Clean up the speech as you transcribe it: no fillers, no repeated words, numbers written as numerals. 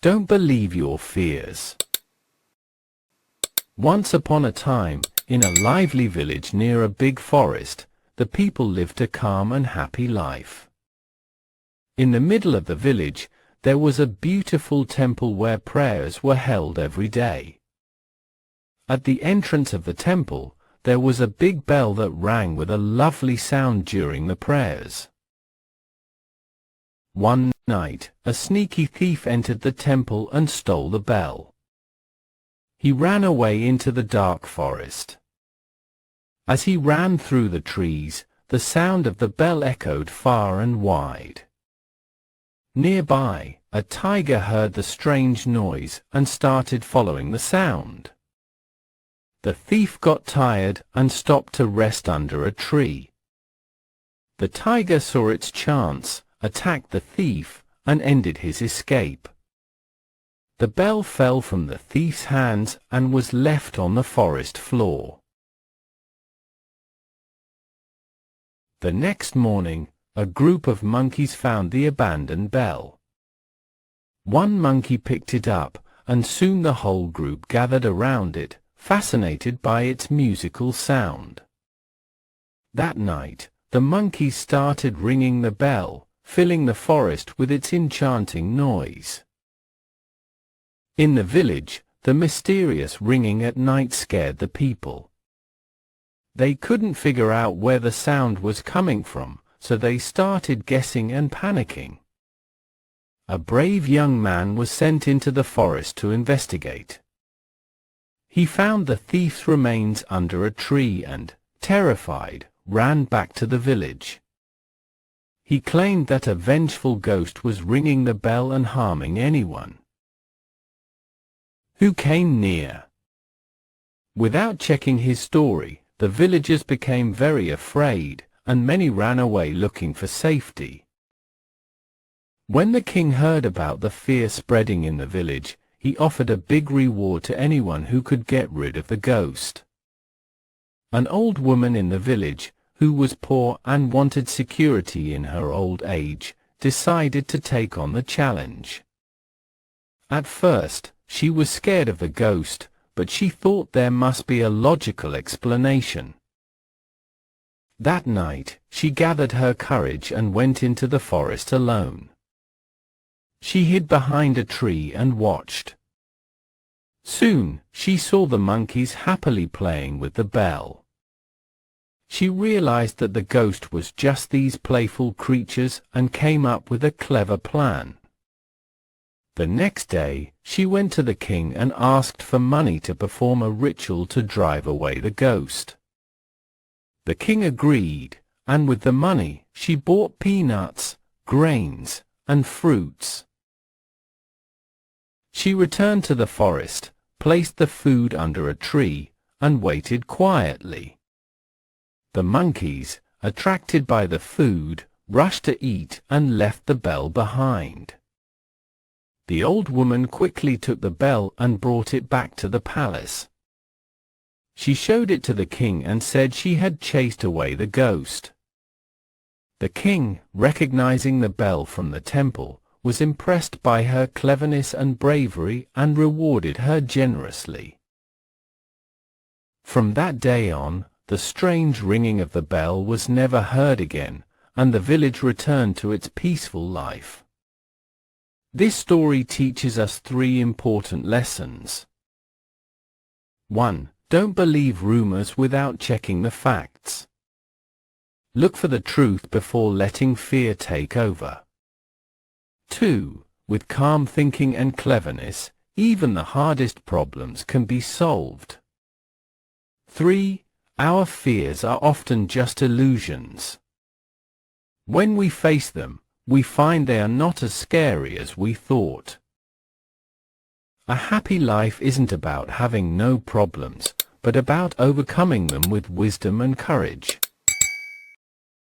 Don't believe your fears. Once upon a time, in a lively village near a big forest, the people lived a calm and happy life. In the middle of the village, there was a beautiful temple where prayers were held every day. At the entrance of the temple, there was a big bell that rang with a lovely sound during the prayers. One night, a sneaky thief entered the temple and stole the bell. He ran away into the dark forest. As he ran through the trees, the sound of the bell echoed far and wide. Nearby, a tiger heard the strange noise and started following the sound. The thief got tired and stopped to rest under a tree. The tiger saw its chance, attacked the thief, and ended his escape. The bell fell from the thief's hands and was left on the forest floor. The next morning, a group of monkeys found the abandoned bell. One monkey picked it up, and soon the whole group gathered around it, fascinated by its musical sound. That night, the monkeys started ringing the bell, filling the forest with its enchanting noise. In the village, the mysterious ringing at night scared the people. They couldn't figure out where the sound was coming from, so they started guessing and panicking. A brave young man was sent into the forest to investigate. He found the thief's remains under a tree and, terrified, ran back to the village. He claimed that a vengeful ghost was ringing the bell and harming anyone who came near. Without checking his story, the villagers became very afraid, and many ran away looking for safety. When the king heard about the fear spreading in the village, he offered a big reward to anyone who could get rid of the ghost. An old woman in the village, who was poor and wanted security in her old age, decided to take on the challenge. At first, she was scared of the ghost, but she thought there must be a logical explanation. That night, she gathered her courage and went into the forest alone. She hid behind a tree and watched. Soon, she saw the monkeys happily playing with the bell. She realized that the ghost was just these playful creatures and came up with a clever plan. The next day, she went to the king and asked for money to perform a ritual to drive away the ghost. The king agreed, and with the money, she bought peanuts, grains, and fruits. She returned to the forest, placed the food under a tree, and waited quietly. The monkeys, attracted by the food, rushed to eat and left the bell behind. The old woman quickly took the bell and brought it back to the palace. She showed it to the king and said she had chased away the ghost. The king, recognizing the bell from the temple, was impressed by her cleverness and bravery and rewarded her generously. From that day on, the strange ringing of the bell was never heard again, and the village returned to its peaceful life. This story teaches us 3 important lessons. 1. Don't believe rumors without checking the facts. Look for the truth before letting fear take over. 2. With calm thinking and cleverness, even the hardest problems can be solved. 3. Our fears are often just illusions. When we face them, we find they are not as scary as we thought. A happy life isn't about having no problems, but about overcoming them with wisdom and courage.